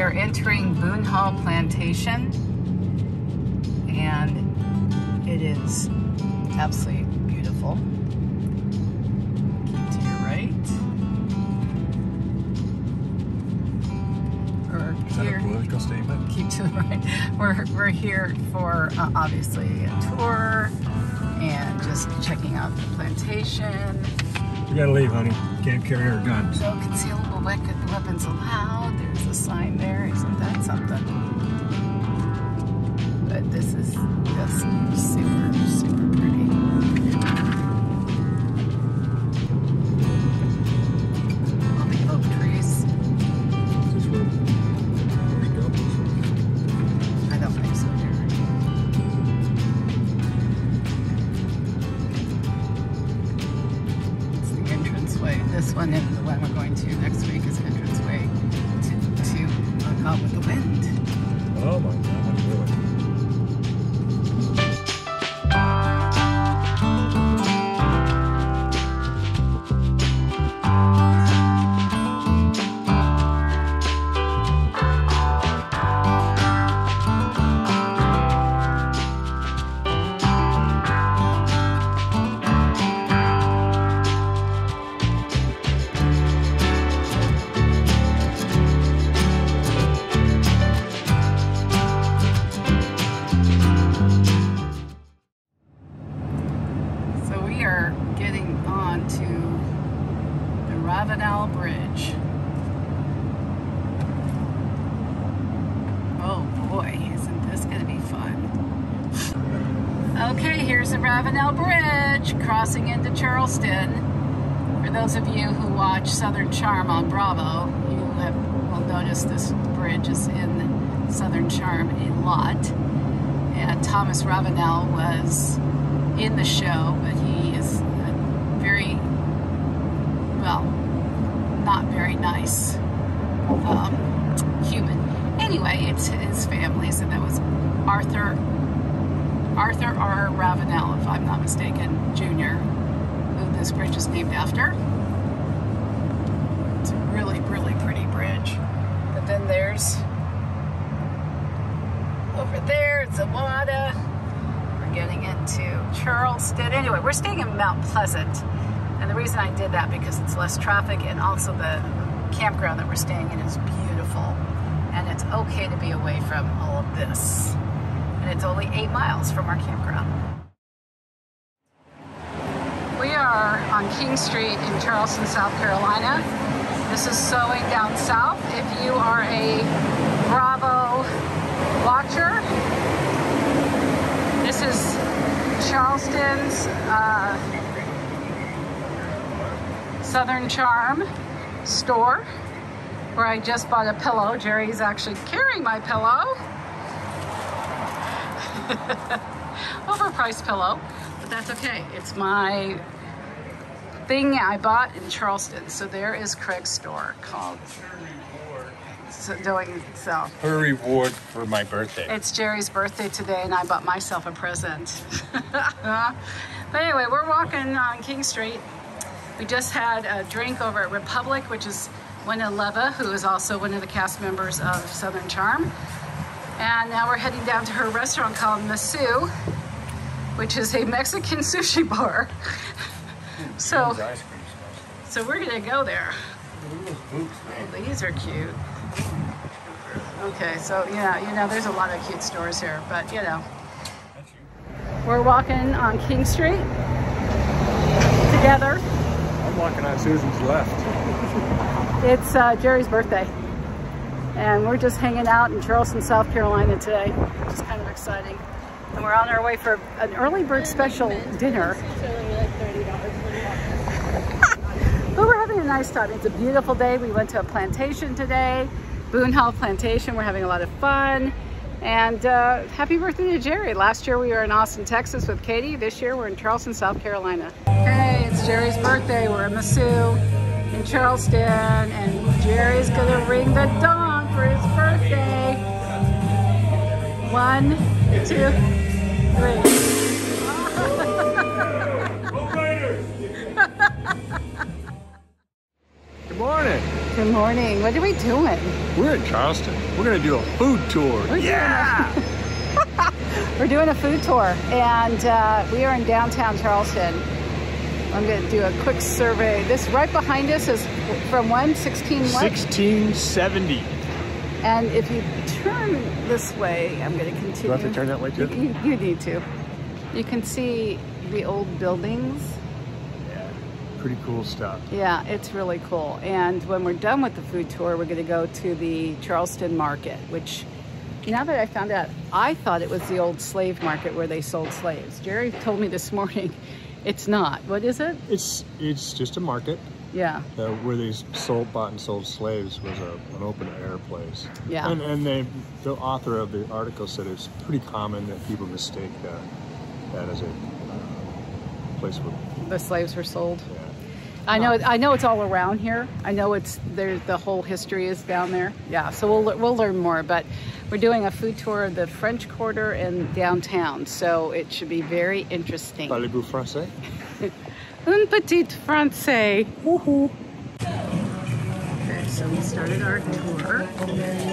are entering Boone Hall Plantation, and it is absolutely beautiful. Keep to your right. Is that a political statement? Keep to the right. We're here for obviously a tour and just checking out the plantation. We gotta leave, honey. Can't carry our guns. No concealable weapons allowed. There's a sign there. Isn't that something? But this is just super, super pretty. All the oak trees. Is this where Forrest Gump was? I don't think so, Jerry. It's the entranceway. This one and the one we're going to next week is entranceway to Gone with the Wind. Oh my God, really? Bridge. Oh boy, isn't this going to be fun? Okay, here's the Ravenel Bridge crossing into Charleston. For those of you who watch Southern Charm on Bravo, you will notice this bridge is in Southern Charm a lot. And Thomas Ravenel was in the show, but he is very, well, not very nice human. Anyway, it's his family, so that was Arthur R. Ravenel, if I'm not mistaken, Jr., who this bridge is named after. It's a really, really pretty bridge. But then there's, over there, it's Awada. We're getting into Charleston. Anyway, we're staying in Mount Pleasant. And the reason I did that because it's less traffic, and also the campground that we're staying in is beautiful. And it's okay to be away from all of this. And it's only 8 miles from our campground. We are on King Street in Charleston, South Carolina. This is Sewing Down South. If you are a Bravo watcher, this is Charleston's Southern Charm store, where I just bought a pillow. Jerry's actually carrying my pillow. Overpriced pillow, but that's okay. It's my thing I bought in Charleston. So there is Craig's store called Her reward for my birthday. It's Jerry's birthday today, and I bought myself a present. But anyway, we're walking on King Street. We just had a drink over at Republic, which is Winaleva, who is also one of the cast members of Southern Charm. And now we're heading down to her restaurant called Masu, which is a Mexican sushi bar. So we're gonna go there. Oh, these are cute. Okay, so yeah, you know, there's a lot of cute stores here, but you know. We're walking on King Street together. I'm walking on Susan's left. It's Jerry's birthday, and we're just hanging out in Charleston, South Carolina today, which is kind of exciting. And we're on our way for an early bird special dinner. But we're having a nice time. It's a beautiful day. We went to a plantation today, Boone Hall Plantation. We're having a lot of fun. And happy birthday to Jerry. Last year we were in Austin, Texas with Katie. This year we're in Charleston, South Carolina. Hey, it's Jerry's birthday. We're in Masu in Charleston, and Jerry's gonna ring the dong for his birthday. 1, 2, 3. Good morning. Good morning. What are we doing? We're in Charleston. We're gonna do a food tour. We're doing a food tour, and we are in downtown Charleston. I'm going to do a quick survey. This right behind us is from when? 1670. And if you turn this way, I'm going to continue. Do I have to turn that way too? You need to. You can see the old buildings. Yeah, pretty cool stuff. Yeah, it's really cool. And when we're done with the food tour, we're going to go to the Charleston market, which, now that I found out, I thought it was the old slave market where they sold slaves. Jerry told me this morning it's not. What is it? It's just a market. Yeah. Where they bought and sold slaves was an open air place. Yeah. And the author of the article said it's pretty common that people mistake that as a place where the slaves were sold. Yeah. I know it's all around here. I know it's there. The whole history is down there. Yeah, so we'll learn more. But we're doing a food tour of the French Quarter and downtown, so it should be very interesting. Parlez-vous français? Un petit français. Woohoo! Okay, so we started our tour.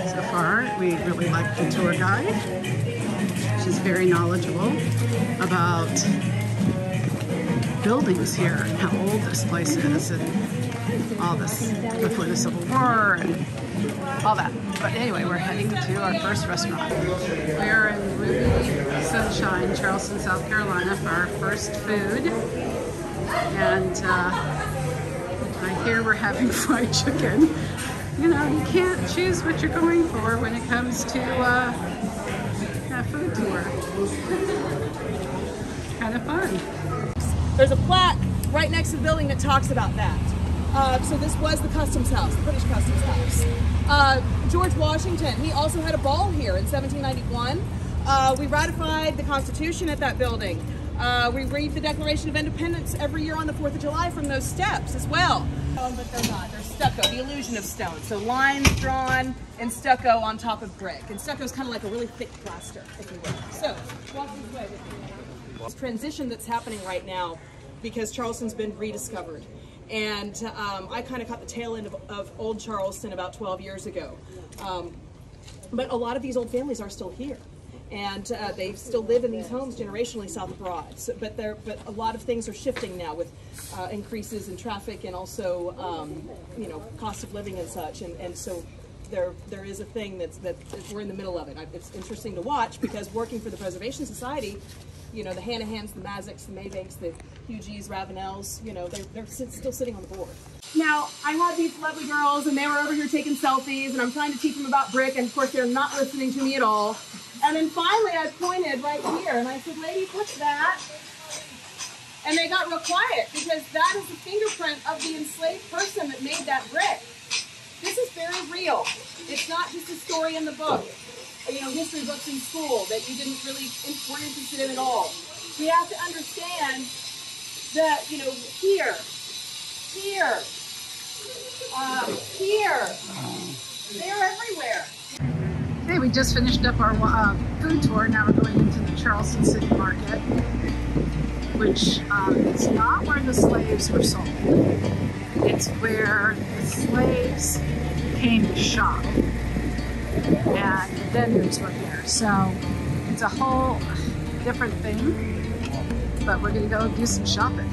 So far, we really like the tour guide. She's very knowledgeable about buildings here and how old this place is and all this before the Civil War and all that. But anyway, we're heading to our first restaurant. We're in Ruby Sunshine, Charleston, South Carolina for our first food. And I hear we're having fried chicken. You know, you can't choose what you're going for when it comes to a food tour. Kind of fun. There's a plaque right next to the building that talks about that. So this was the Customs House, the British Customs House. George Washington, he also had a ball here in 1791. We ratified the Constitution at that building. We read the Declaration of Independence every year on the 4th of July from those steps as well. But they're not, they're stucco, the illusion of stone. So lines drawn in stucco on top of brick. And stucco is kind of like a really thick plaster, if you will. So, walk this way with me. This transition that's happening right now because Charleston's been rediscovered. And I kind of caught the tail end of old Charleston about 12 years ago. But a lot of these old families are still here. And they still live in these homes generationally south of Broad. So, but a lot of things are shifting now with increases in traffic and also, you know, cost of living and such. And so there is a thing that we're in the middle of it. It's interesting to watch because working for the Preservation Society, you know, the Hanahans, the Mazicks, the Maybanks, the Hugies, Ravenels, you know, they're still sitting on the board. Now, I had these lovely girls, and they were over here taking selfies, and I'm trying to teach them about brick, and of course they're not listening to me at all. And then finally I pointed right here, and I said, ladies, what's that? And they got real quiet, because that is the fingerprint of the enslaved person that made that brick. This is very real. It's not just a story in the book. You know, history books in school that you weren't interested in at all. We have to understand that, you know, here, they're everywhere. Okay, we just finished up our food tour. Now we're going into the Charleston City Market, which is not where the slaves were sold. It's where the slaves came to shop. And the vendors were here. So it's a whole different thing, but we're gonna go do some shopping.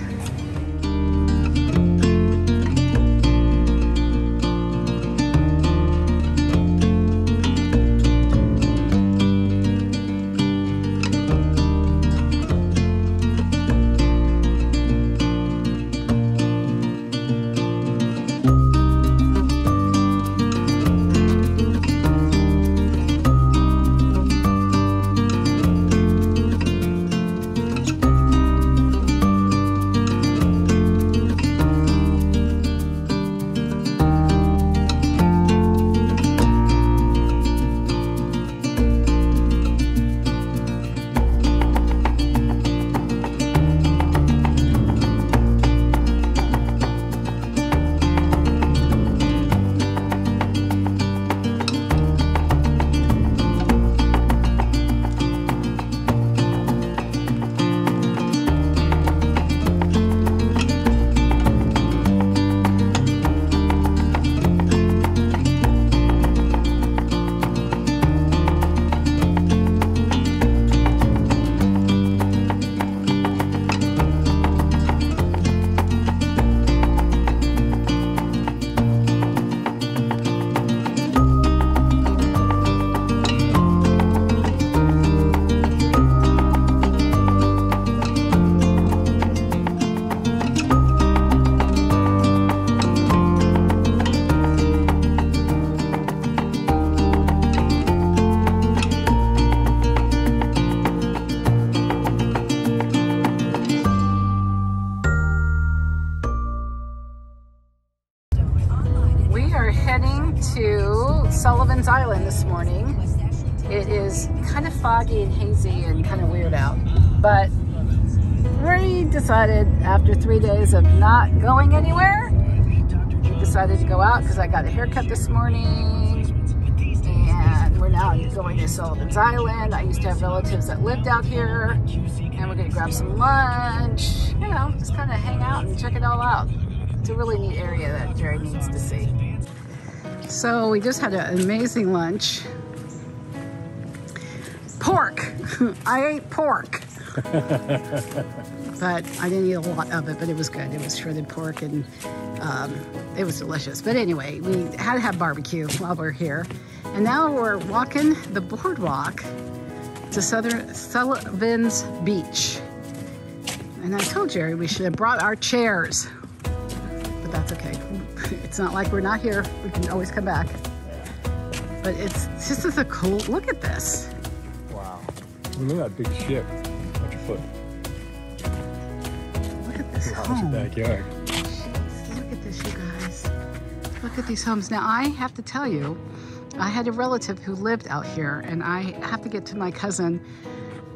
Sullivan's Island this morning. It is kind of foggy and hazy and kind of weird out, but we decided after 3 days of not going anywhere, we decided to go out because I got a haircut this morning, and we're now going to Sullivan's Island. I used to have relatives that lived out here, and we're gonna grab some lunch, you know, just kind of hang out and check it all out. It's a really neat area that Jerry needs to see. So we just had an amazing lunch. Pork. I ate pork. But I didn't eat a lot of it, but it was good. It was shredded pork, and it was delicious. But anyway, we had to have barbecue while we're here. And now we're walking the boardwalk to Sullivan's Beach. And I told Jerry we should have brought our chairs, but that's okay. It's not like we're not here. We can always come back. But this is a cool, look at this. Wow. Look at that big ship. Watch your foot. Look at this home. Backyard. Jeez, look at this, you guys. Look at these homes. Now, I have to tell you, I had a relative who lived out here, and I have to get to my cousin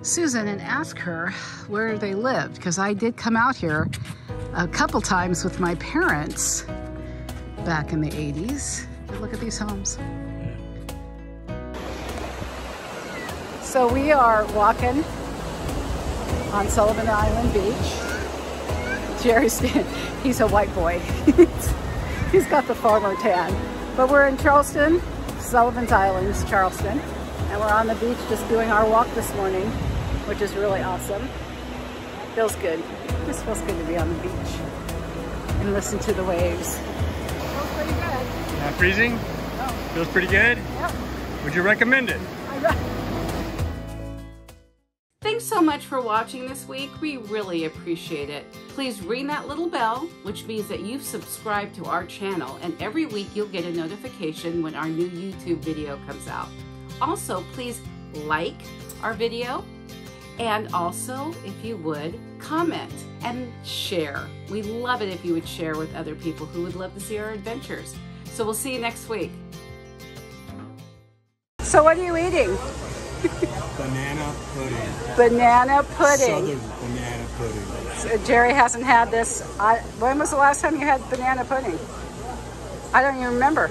Susan and ask her where they lived, because I did come out here a couple times with my parents back in the 80s. But look at these homes. So we are walking on Sullivan Island Beach. Jerry's, he's a white boy. He's got the farmer tan. But we're in Charleston, Sullivan's Island, Charleston. And we're on the beach just doing our walk this morning, which is really awesome. Feels good. Just feels good to be on the beach and listen to the waves. Feels pretty good. Not freezing? No. Feels pretty good? Yep. Would you recommend it? Thanks so much for watching this week. We really appreciate it. Please ring that little bell, which means that you've subscribed to our channel, and every week you'll get a notification when our new YouTube video comes out. Also, please like our video, and also, if you would, comment and share. We love it if you would share with other people who would love to see our adventures. So we'll see you next week. So what are you eating? Banana pudding. Banana pudding. Southern banana pudding. So Jerry hasn't had this. When was the last time you had banana pudding? I don't even remember.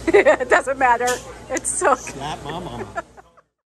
It doesn't matter. It's so good. Slap my mama.